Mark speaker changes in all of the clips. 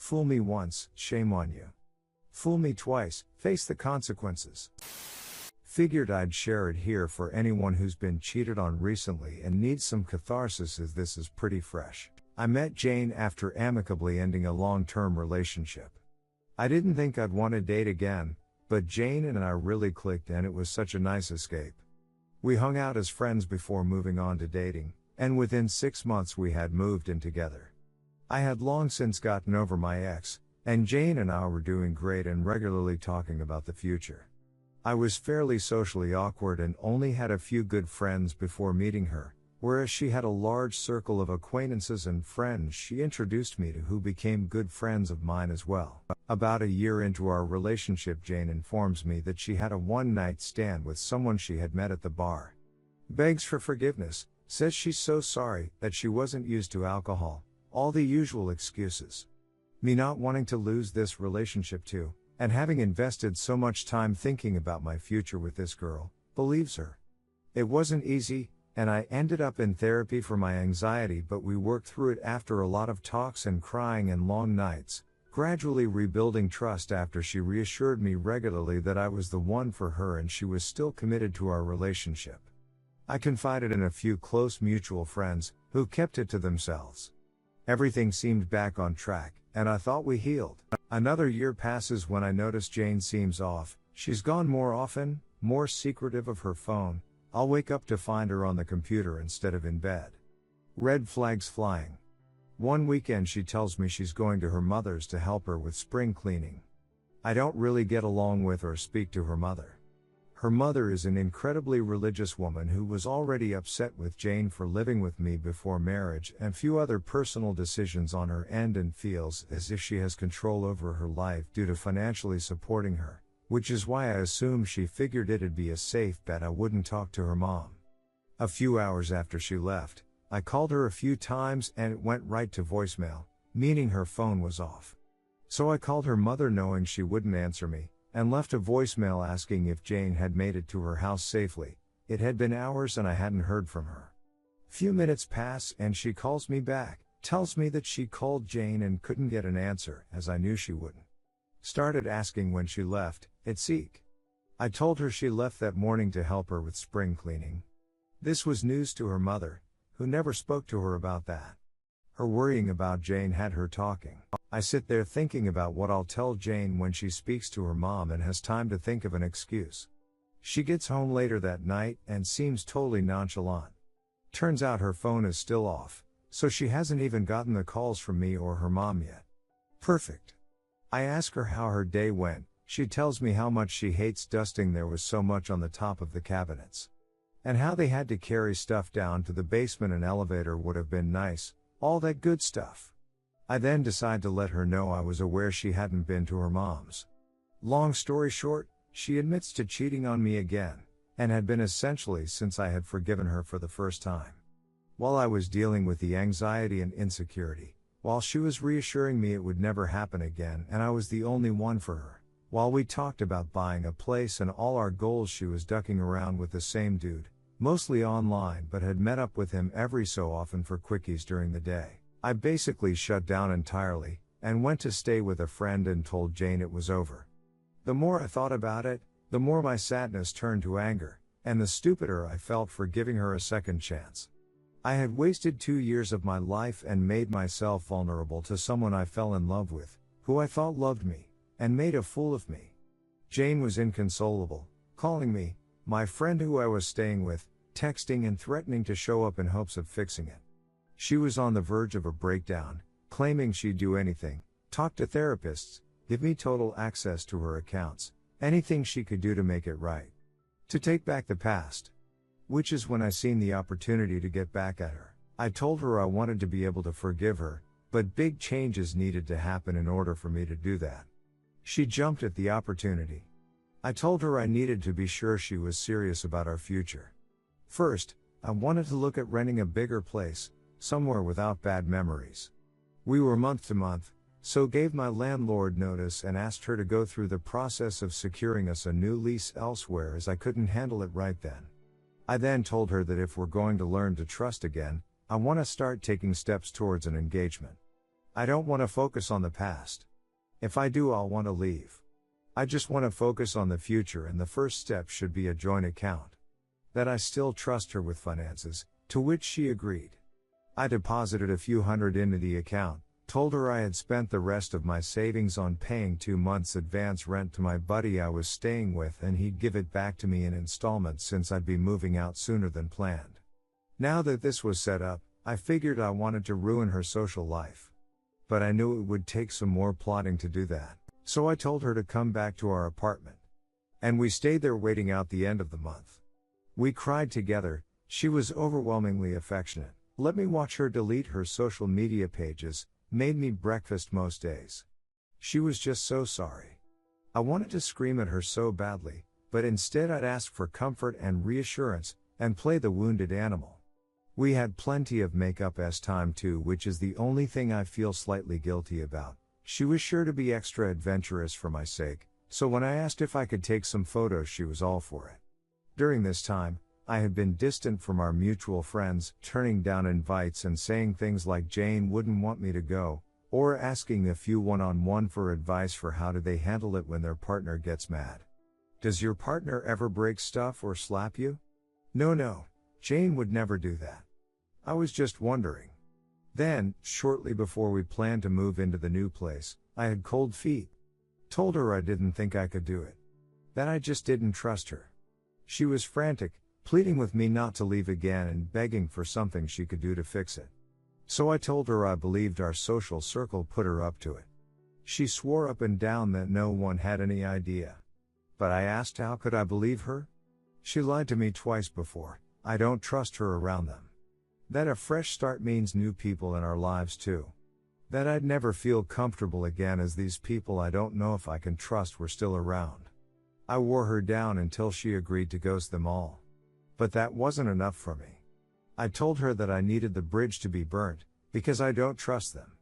Speaker 1: Fool me once, shame on you. Fool me twice, face the consequences. Figured I'd share it here for anyone who's been cheated on recently and needs some catharsis, as this is pretty fresh. I met Jane after amicably ending a long-term relationship. I didn't think I'd want to date again, but Jane and I really clicked and it was such a nice escape. We hung out as friends before moving on to dating, and within 6 months we had moved in together. I had long since gotten over my ex, and Jane and I were doing great and regularly talking about the future. I was fairly socially awkward and only had a few good friends before meeting her, whereas she had a large circle of acquaintances and friends she introduced me to who became good friends of mine as well. About a year into our relationship, Jane informs me that she had a one-night stand with someone she had met at the bar. Begs for forgiveness, says she's so sorry, that she wasn't used to alcohol, all the usual excuses. Me not wanting to lose this relationship too, and having invested so much time thinking about my future with this girl, believes her. It wasn't easy, and I ended up in therapy for my anxiety, but we worked through it after a lot of talks and crying and long nights, gradually rebuilding trust after she reassured me regularly that I was the one for her and she was still committed to our relationship. I confided in a few close mutual friends, who kept it to themselves. Everything seemed back on track, and I thought we healed. Another year passes when I notice Jane seems off. She's gone more often, more secretive of her phone. I'll wake up to find her on the computer instead of in bed. Red flags flying. One weekend she tells me she's going to her mother's to help her with spring cleaning. I don't really get along with or speak to her mother. Her mother is an incredibly religious woman who was already upset with Jane for living with me before marriage and few other personal decisions on her end, and feels as if she has control over her life due to financially supporting her, which is why I assume she figured it'd be a safe bet I wouldn't talk to her mom. A few hours after she left, I called her a few times and it went right to voicemail, meaning her phone was off. So I called her mother knowing she wouldn't answer me, and left a voicemail asking if Jane had made it to her house safely. It had been hours and I hadn't heard from her. Few minutes pass and she calls me back, tells me that she called Jane and couldn't get an answer, as I knew she wouldn't. Started asking when she left, etc. I told her she left that morning to help her with spring cleaning. This was news to her mother, who never spoke to her about that. Her worrying about Jane had her talking. I sit there thinking about what I'll tell Jane when she speaks to her mom and has time to think of an excuse. She gets home later that night and seems totally nonchalant. Turns out her phone is still off, so she hasn't even gotten the calls from me or her mom yet. Perfect. I ask her how her day went. She tells me how much she hates dusting, there was so much on the top of the cabinets. And how they had to carry stuff down to the basement, an elevator would have been nice, all that good stuff. I then decide to let her know I was aware she hadn't been to her mom's. Long story short, she admits to cheating on me again, and had been essentially since I had forgiven her for the first time. While I was dealing with the anxiety and insecurity, while she was reassuring me it would never happen again and I was the only one for her, while we talked about buying a place and all our goals, she was ducking around with the same dude, mostly online, but had met up with him every so often for quickies during the day. I basically shut down entirely, and went to stay with a friend and told Jane it was over. The more I thought about it, the more my sadness turned to anger, and the stupider I felt for giving her a second chance. I had wasted 2 years of my life and made myself vulnerable to someone I fell in love with, who I thought loved me, and made a fool of me. Jane was inconsolable, calling me, my friend who I was staying with, texting and threatening to show up in hopes of fixing it. She was on the verge of a breakdown, claiming she'd do anything, talk to therapists, give me total access to her accounts, anything she could do to make it right. To take back the past. Which is when I seen the opportunity to get back at her. I told her I wanted to be able to forgive her, but big changes needed to happen in order for me to do that. She jumped at the opportunity. I told her I needed to be sure she was serious about our future. First, I wanted to look at renting a bigger place, somewhere without bad memories. We were month to month, so gave my landlord notice and asked her to go through the process of securing us a new lease elsewhere, as I couldn't handle it right then. I then told her that if we're going to learn to trust again, I want to start taking steps towards an engagement. I don't want to focus on the past. If I do, I'll want to leave. I just want to focus on the future, and the first step should be a joint account. That I still trust her with finances, to which she agreed. I deposited a few hundred into the account, told her I had spent the rest of my savings on paying 2 months advance rent to my buddy I was staying with, and he'd give it back to me in installments since I'd be moving out sooner than planned. Now that this was set up, I figured I wanted to ruin her social life. But I knew it would take some more plotting to do that, so I told her to come back to our apartment. And we stayed there waiting out the end of the month. We cried together. She was overwhelmingly affectionate, let me watch her delete her social media pages, made me breakfast most days. She was just so sorry. I wanted to scream at her so badly, but instead I'd ask for comfort and reassurance, and play the wounded animal. We had plenty of makeup as time too, which is the only thing I feel slightly guilty about. She was sure to be extra adventurous for my sake, so when I asked if I could take some photos, she was all for it. During this time, I had been distant from our mutual friends, turning down invites and saying things like Jane wouldn't want me to go, or asking a few one-on-one for advice for how do they handle it when their partner gets mad. Does your partner ever break stuff or slap you? No, Jane would never do that. I was just wondering. Then, shortly before we planned to move into the new place, I had cold feet. Told her I didn't think I could do it. That I just didn't trust her. She was frantic, pleading with me not to leave again and begging for something she could do to fix it. So I told her I believed our social circle put her up to it. She swore up and down that no one had any idea. But I asked how could I believe her? She lied to me twice before. I don't trust her around them. That a fresh start means new people in our lives too. That I'd never feel comfortable again as these people I don't know if I can trust were still around. I wore her down until she agreed to ghost them all. But that wasn't enough for me. I told her that I needed the bridge to be burnt, because I don't trust them.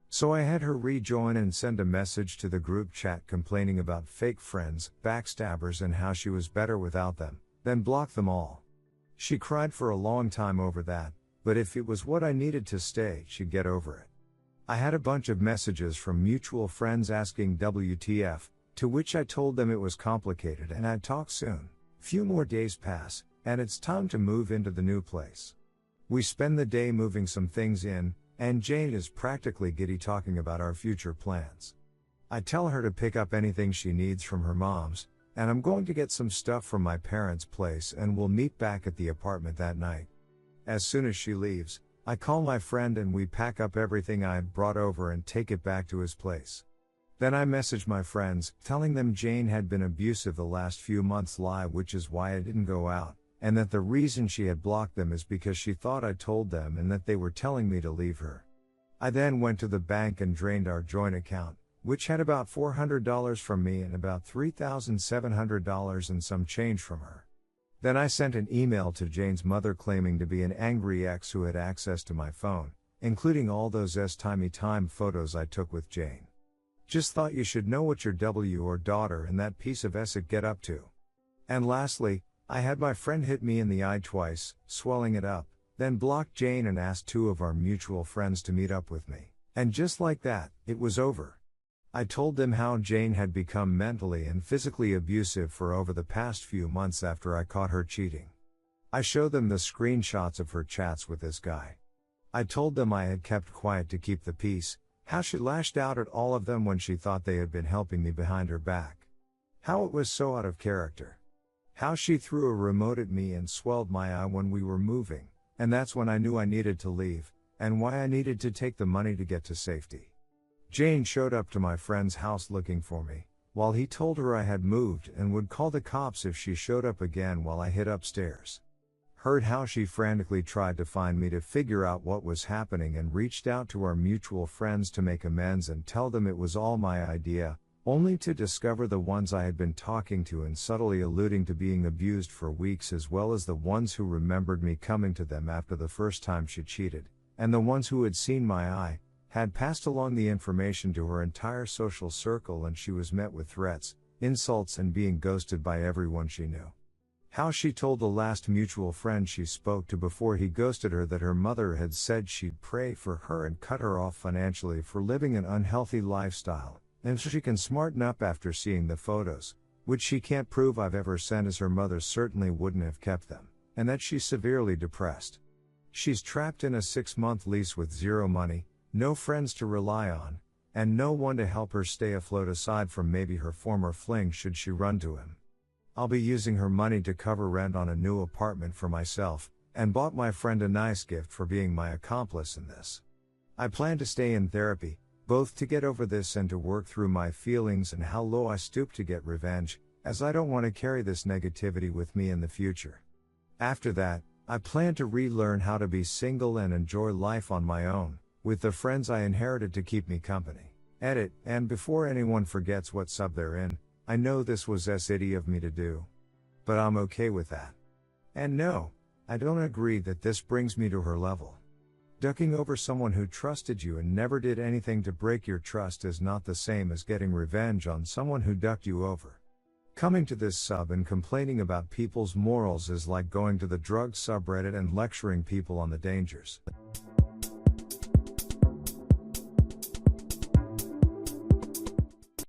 Speaker 1: So I had her rejoin and send a message to the group chat complaining about fake friends, backstabbers, and how she was better without them, then block them all. She cried for a long time over that, but if it was what I needed to stay, she'd get over it. I had a bunch of messages from mutual friends asking WTF, to which I told them it was complicated and I'd talk soon. Few more days pass, and it's time to move into the new place. We spend the day moving some things in, and Jane is practically giddy talking about our future plans. I tell her to pick up anything she needs from her mom's, and I'm going to get some stuff from my parents' place, and we'll meet back at the apartment that night. As soon as she leaves, I call my friend and we pack up everything I had brought over and take it back to his place. Then I message my friends, telling them Jane had been abusive the last few months, which is why I didn't go out, and that the reason she had blocked them is because she thought I told them and that they were telling me to leave her. I then went to the bank and drained our joint account, which had about $400 from me and about $3,700 and some change from her. Then I sent an email to Jane's mother claiming to be an angry ex who had access to my phone, including all those timey time photos I took with Jane. Just thought you should know what your W or daughter and that piece of Essex get up to. And lastly, I had my friend hit me in the eye twice, swelling it up, then blocked Jane and asked 2 of our mutual friends to meet up with me. And just like that, it was over. I told them how Jane had become mentally and physically abusive for over the past few months after I caught her cheating. I showed them the screenshots of her chats with this guy. I told them I had kept quiet to keep the peace, how she lashed out at all of them when she thought they had been helping me behind her back. How it was so out of character. How she threw a remote at me and swelled my eye when we were moving, and that's when I knew I needed to leave, and why I needed to take the money to get to safety. Jane showed up to my friend's house looking for me, while he told her I had moved and would call the cops if she showed up again while I hid upstairs. Heard how she frantically tried to find me to figure out what was happening and reached out to our mutual friends to make amends and tell them it was all my idea, only to discover the ones I had been talking to and subtly alluding to being abused for weeks, as well as the ones who remembered me coming to them after the first time she cheated, and the ones who had seen my eye, had passed along the information to her entire social circle, and she was met with threats, insults, and being ghosted by everyone she knew. How she told the last mutual friend she spoke to before he ghosted her that her mother had said she'd pray for her and cut her off financially for living an unhealthy lifestyle, and so she can smarten up after seeing the photos, which she can't prove I've ever sent as her mother certainly wouldn't have kept them, and that she's severely depressed. She's trapped in a 6-month lease with zero money, no friends to rely on, and no one to help her stay afloat aside from maybe her former fling should she run to him. I'll be using her money to cover rent on a new apartment for myself, and bought my friend a nice gift for being my accomplice in this. I plan to stay in therapy, both to get over this and to work through my feelings and how low I stoop to get revenge, as I don't want to carry this negativity with me in the future. After that, I plan to relearn how to be single and enjoy life on my own, with the friends I inherited to keep me company. Edit, and before anyone forgets what sub they're in, I know this was itty of me to do. But I'm okay with that. And no, I don't agree that this brings me to her level. Ducking over someone who trusted you and never did anything to break your trust is not the same as getting revenge on someone who ducked you over. Coming to this sub and complaining about people's morals is like going to the drug subreddit and lecturing people on the dangers.